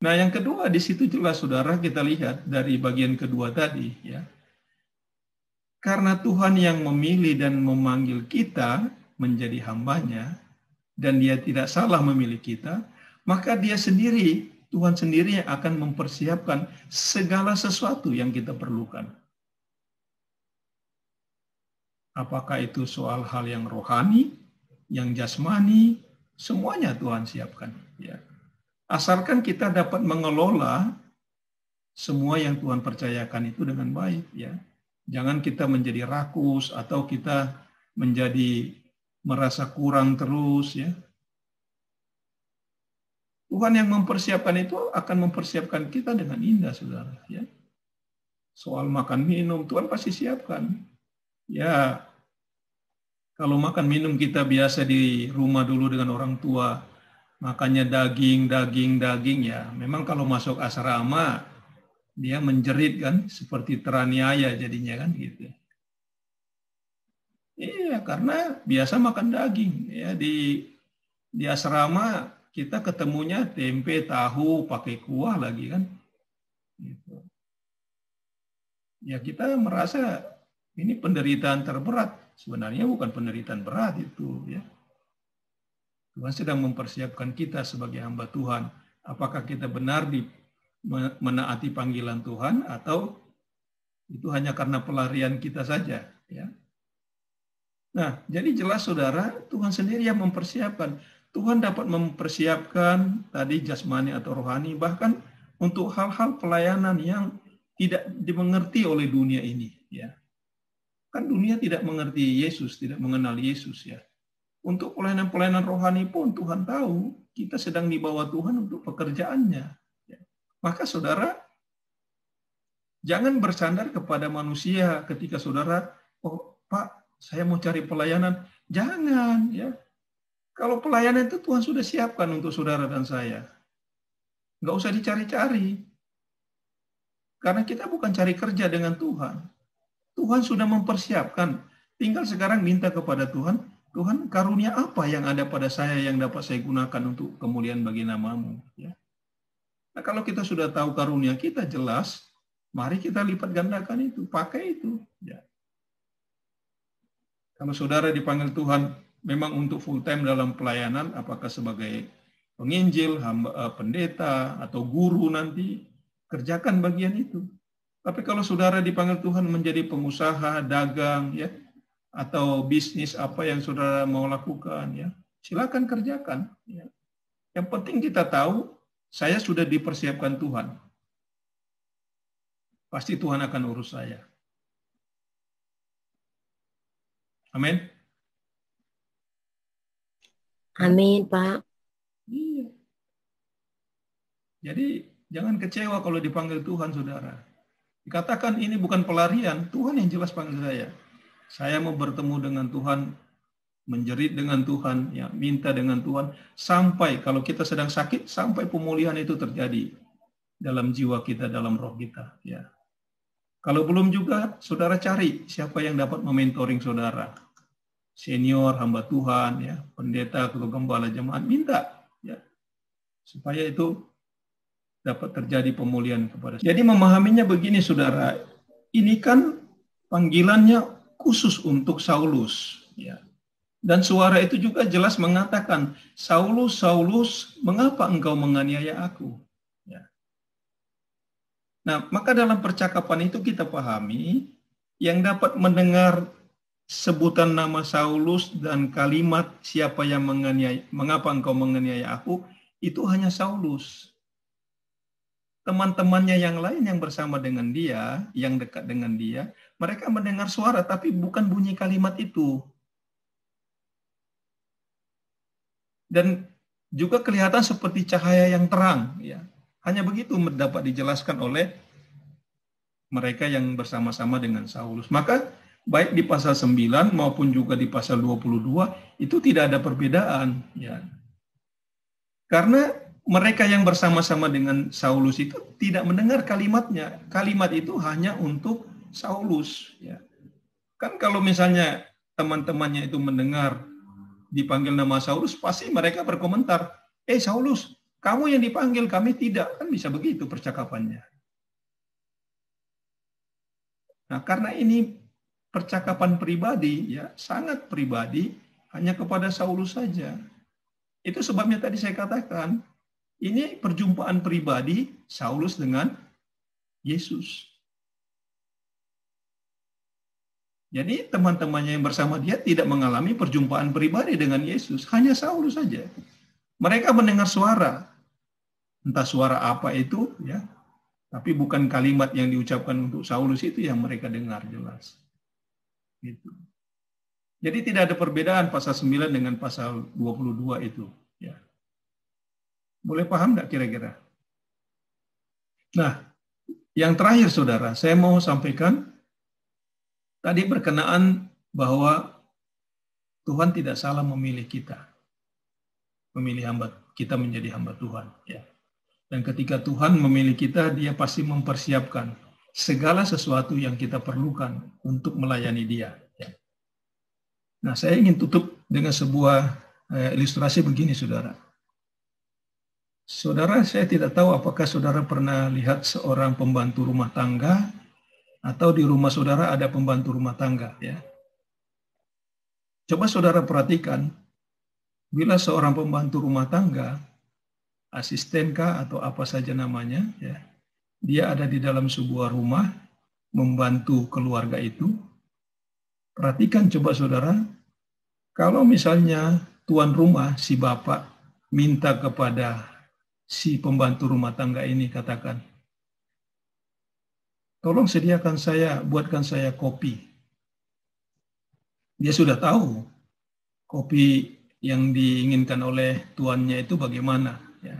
Nah, yang kedua di situ jelas saudara kita lihat dari bagian kedua tadi ya. Karena Tuhan yang memilih dan memanggil kita menjadi hambanya dan dia tidak salah memilih kita, maka dia sendiri, Tuhan sendiri yang akan mempersiapkan segala sesuatu yang kita perlukan. Apakah itu soal hal yang rohani, yang jasmani, semuanya Tuhan siapkan ya. Asalkan kita dapat mengelola semua yang Tuhan percayakan itu dengan baik ya. Jangan kita menjadi rakus atau kita menjadi merasa kurang terus ya. Tuhan yang mempersiapkan itu akan mempersiapkan kita dengan indah saudara ya. Soal makan minum Tuhan pasti siapkan. Ya, kalau makan minum kita biasa di rumah dulu dengan orang tua, makannya daging ya. Memang kalau masuk asrama dia menjerit kan, seperti teraniaya jadinya kan gitu. Iya, karena biasa makan daging ya di asrama kita ketemunya tempe, tahu, pakai kuah lagi kan. Gitu. Ya kita merasa ini penderitaan terberat. Sebenarnya bukan penderitaan berat itu ya. Tuhan sedang mempersiapkan kita sebagai hamba Tuhan. Apakah kita benar menaati panggilan Tuhan atau itu hanya karena pelarian kita saja ya. Nah, jadi jelas saudara, Tuhan sendiri yang mempersiapkan. Tuhan dapat mempersiapkan tadi jasmani atau rohani, bahkan untuk hal-hal pelayanan yang tidak dimengerti oleh dunia ini ya. Kan dunia tidak mengerti Yesus, tidak mengenal Yesus ya. Untuk pelayanan-pelayanan rohani pun Tuhan tahu kita sedang dibawa Tuhan untuk pekerjaannya. Maka saudara, jangan bersandar kepada manusia ketika saudara, oh Pak, saya mau cari pelayanan. Jangan ya. Kalau pelayanan itu Tuhan sudah siapkan untuk saudara dan saya. Nggak usah dicari-cari. Karena kita bukan cari kerja dengan Tuhan. Tuhan sudah mempersiapkan. Tinggal sekarang minta kepada Tuhan, Tuhan, karunia apa yang ada pada saya yang dapat saya gunakan untuk kemuliaan bagi nama-Mu? Ya. Nah, kalau kita sudah tahu karunia kita jelas, mari kita lipat gandakan itu, pakai itu. Ya. Kalau saudara dipanggil Tuhan memang untuk full time dalam pelayanan, apakah sebagai penginjil, pendeta, atau guru nanti, kerjakan bagian itu. Tapi kalau saudara dipanggil Tuhan menjadi pengusaha, dagang, ya, atau bisnis apa yang saudara mau lakukan ya, silakan kerjakan ya. Yang penting kita tahu saya sudah dipersiapkan Tuhan. Pasti Tuhan akan urus saya. Amin. Amin, Pak. Iya. Jadi jangan kecewa kalau dipanggil Tuhan, saudara. Dikatakan ini bukan pelarian, Tuhan yang jelas panggil saya. Saya mau bertemu dengan Tuhan, menjerit dengan Tuhan, ya, minta dengan Tuhan, sampai kalau kita sedang sakit, sampai pemulihan itu terjadi dalam jiwa kita, dalam roh kita. Ya. Kalau belum juga, saudara cari siapa yang dapat mementoring saudara. Senior, hamba Tuhan, ya, pendeta, atau gembala jemaat, minta. Ya, supaya itu dapat terjadi pemulihan kepada saudara. Jadi memahaminya begini, saudara, ini kan panggilannya khusus untuk Saulus, ya. Dan suara itu juga jelas mengatakan, Saulus, Saulus, mengapa engkau menganiaya aku? Ya. Nah, maka dalam percakapan itu kita pahami, yang dapat mendengar sebutan nama Saulus dan kalimat siapa yang menganiaya, mengapa engkau menganiaya aku, itu hanya Saulus. Teman-temannya yang lain yang bersama dengan dia, yang dekat dengan dia, mereka mendengar suara tapi bukan bunyi kalimat itu. Dan juga kelihatan seperti cahaya yang terang, ya. Hanya begitu dapat dijelaskan oleh mereka yang bersama-sama dengan Saulus. Maka baik di pasal 9 maupun juga di pasal 22 itu tidak ada perbedaan, ya. Karena mereka yang bersama-sama dengan Saulus itu tidak mendengar kalimatnya. Kalimat itu hanya untuk Saulus. Ya. Kan kalau misalnya teman-temannya itu mendengar dipanggil nama Saulus, pasti mereka berkomentar, Saulus, kamu yang dipanggil, kami tidak. Kan bisa begitu percakapannya. Nah, karena ini percakapan pribadi, ya sangat pribadi, hanya kepada Saulus saja. Itu sebabnya tadi saya katakan, ini perjumpaan pribadi Saulus dengan Yesus. Jadi teman-temannya yang bersama dia tidak mengalami perjumpaan pribadi dengan Yesus, hanya Saulus saja. Mereka mendengar suara, entah suara apa itu, ya, tapi bukan kalimat yang diucapkan untuk Saulus itu yang mereka dengar jelas. Gitu. Jadi tidak ada perbedaan pasal 9 dengan pasal 22 itu. Ya. Boleh paham nggak kira-kira? Nah, yang terakhir saudara, saya mau sampaikan tadi berkenaan bahwa Tuhan tidak salah memilih kita. Memilih kita menjadi hamba Tuhan. Ya. Dan ketika Tuhan memilih kita, dia pasti mempersiapkan segala sesuatu yang kita perlukan untuk melayani dia. Ya. Nah, saya ingin tutup dengan sebuah ilustrasi begini, saudara. Saudara, saya tidak tahu apakah saudara pernah lihat seorang pembantu rumah tangga atau di rumah saudara ada pembantu rumah tangga, ya. Coba saudara perhatikan, bila seorang pembantu rumah tangga, asistenkah atau apa saja namanya, ya, dia ada di dalam sebuah rumah membantu keluarga itu. Perhatikan coba saudara, kalau misalnya tuan rumah, si bapak, minta kepada si pembantu rumah tangga ini, katakan, tolong buatkan saya kopi. Dia sudah tahu kopi yang diinginkan oleh tuannya itu bagaimana. Ya.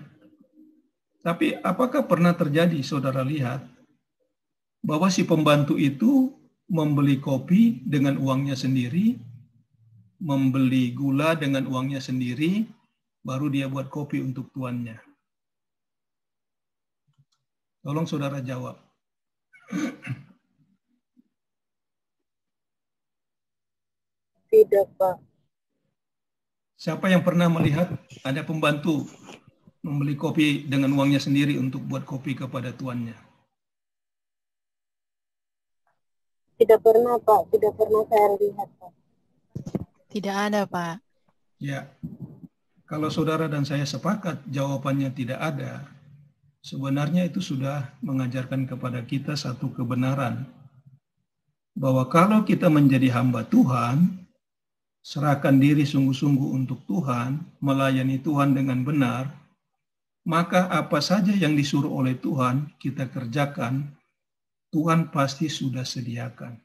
Tapi apakah pernah terjadi, saudara lihat, bahwa si pembantu itu membeli kopi dengan uangnya sendiri, membeli gula dengan uangnya sendiri, baru dia buat kopi untuk tuannya? Tolong saudara jawab. Tidak, Pak. Siapa yang pernah melihat ada pembantu membeli kopi dengan uangnya sendiri untuk buat kopi kepada tuannya? Tidak pernah, Pak. Tidak pernah saya lihat, Pak. Tidak ada, Pak. Ya. Kalau saudara dan saya sepakat jawabannya tidak ada, sebenarnya itu sudah mengajarkan kepada kita satu kebenaran, bahwa kalau kita menjadi hamba Tuhan, serahkan diri sungguh-sungguh untuk Tuhan, melayani Tuhan dengan benar, maka apa saja yang disuruh oleh Tuhan kita kerjakan, Tuhan pasti sudah sediakan.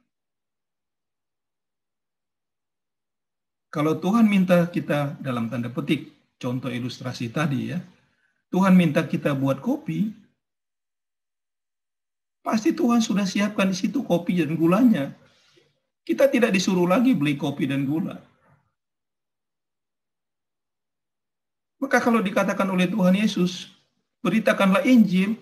Kalau Tuhan minta kita, dalam tanda petik, contoh ilustrasi tadi ya, Tuhan minta kita buat kopi, pasti Tuhan sudah siapkan di situ kopi dan gulanya. Kita tidak disuruh lagi beli kopi dan gula. Maka kalau dikatakan oleh Tuhan Yesus, beritakanlah Injil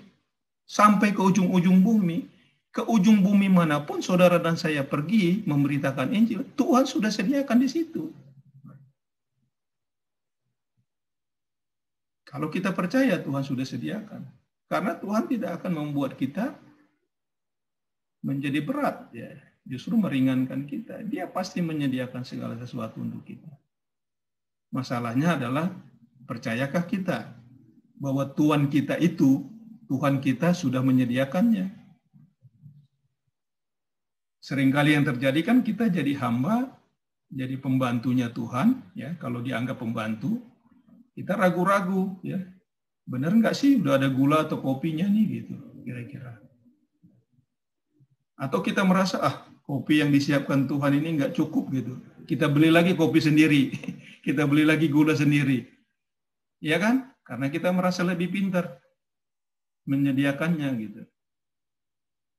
sampai ke ujung-ujung bumi, ke ujung bumi manapun saudara dan saya pergi memberitakan Injil, Tuhan sudah sediakan di situ. Kalau kita percaya Tuhan sudah sediakan. Karena Tuhan tidak akan membuat kita menjadi berat, ya, justru meringankan kita. Dia pasti menyediakan segala sesuatu untuk kita. Masalahnya adalah, percayakah kita bahwa Tuhan kita itu, Tuhan kita sudah menyediakannya? Seringkali yang terjadi kan kita jadi hamba, jadi pembantunya Tuhan, ya, kalau dianggap pembantu, kita ragu-ragu, ya, benar nggak sih udah ada gula atau kopinya nih, gitu, kira-kira. Atau kita merasa, kopi yang disiapkan Tuhan ini nggak cukup, gitu. Kita beli lagi kopi sendiri, kita beli lagi gula sendiri. Ya kan? Karena kita merasa lebih pintar menyediakannya, gitu.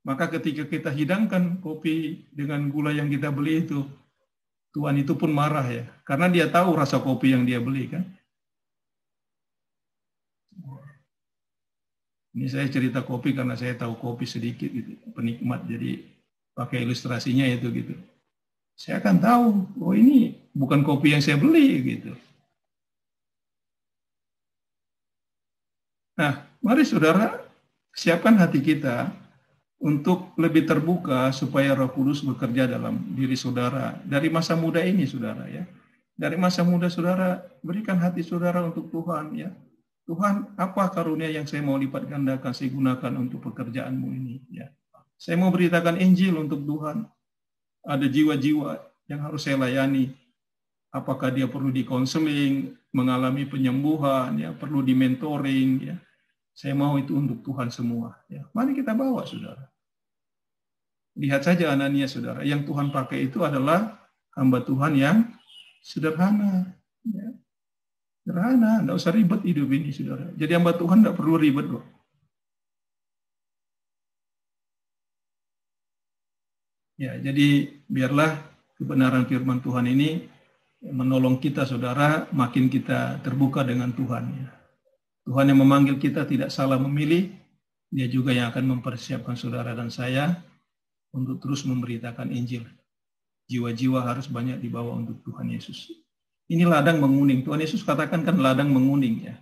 Maka ketika kita hidangkan kopi dengan gula yang kita beli itu, Tuhan itu pun marah, ya. Karena dia tahu rasa kopi yang dia beli, kan. Ini saya cerita kopi karena saya tahu kopi sedikit, gitu, penikmat, jadi pakai ilustrasinya itu, gitu. saya akan tahu, oh ini bukan kopi yang saya beli gitu. Nah, mari saudara, siapkan hati kita untuk lebih terbuka supaya Roh Kudus bekerja dalam diri saudara. Dari masa muda ini, saudara ya. Dari masa muda saudara, berikan hati saudara untuk Tuhan ya. Tuhan, apa karunia yang saya mau lipat gandakan, saya gunakan untuk pekerjaanmu ini ya. Saya mau beritakan Injil untuk Tuhan. Ada jiwa-jiwa yang harus saya layani. Apakah dia perlu dikonseling, mengalami penyembuhan, ya, perlu di-mentoring, ya. Saya mau itu untuk Tuhan semua. Ya. Mari kita bawa, saudara. Lihat saja Anania, saudara. Yang Tuhan pakai itu adalah hamba Tuhan yang sederhana. Ya. Sederhana, tidak usah ribet hidup ini, saudara. Jadi hamba Tuhan tidak perlu ribet kok. Ya, jadi biarlah kebenaran firman Tuhan ini menolong kita, saudara, makin kita terbuka dengan Tuhan. Ya. Tuhan yang memanggil kita tidak salah memilih, dia juga yang akan mempersiapkan saudara dan saya untuk terus memberitakan Injil. Jiwa-jiwa harus banyak dibawa untuk Tuhan Yesus. Ini ladang menguning. Tuhan Yesus katakan kan ladang menguning ya.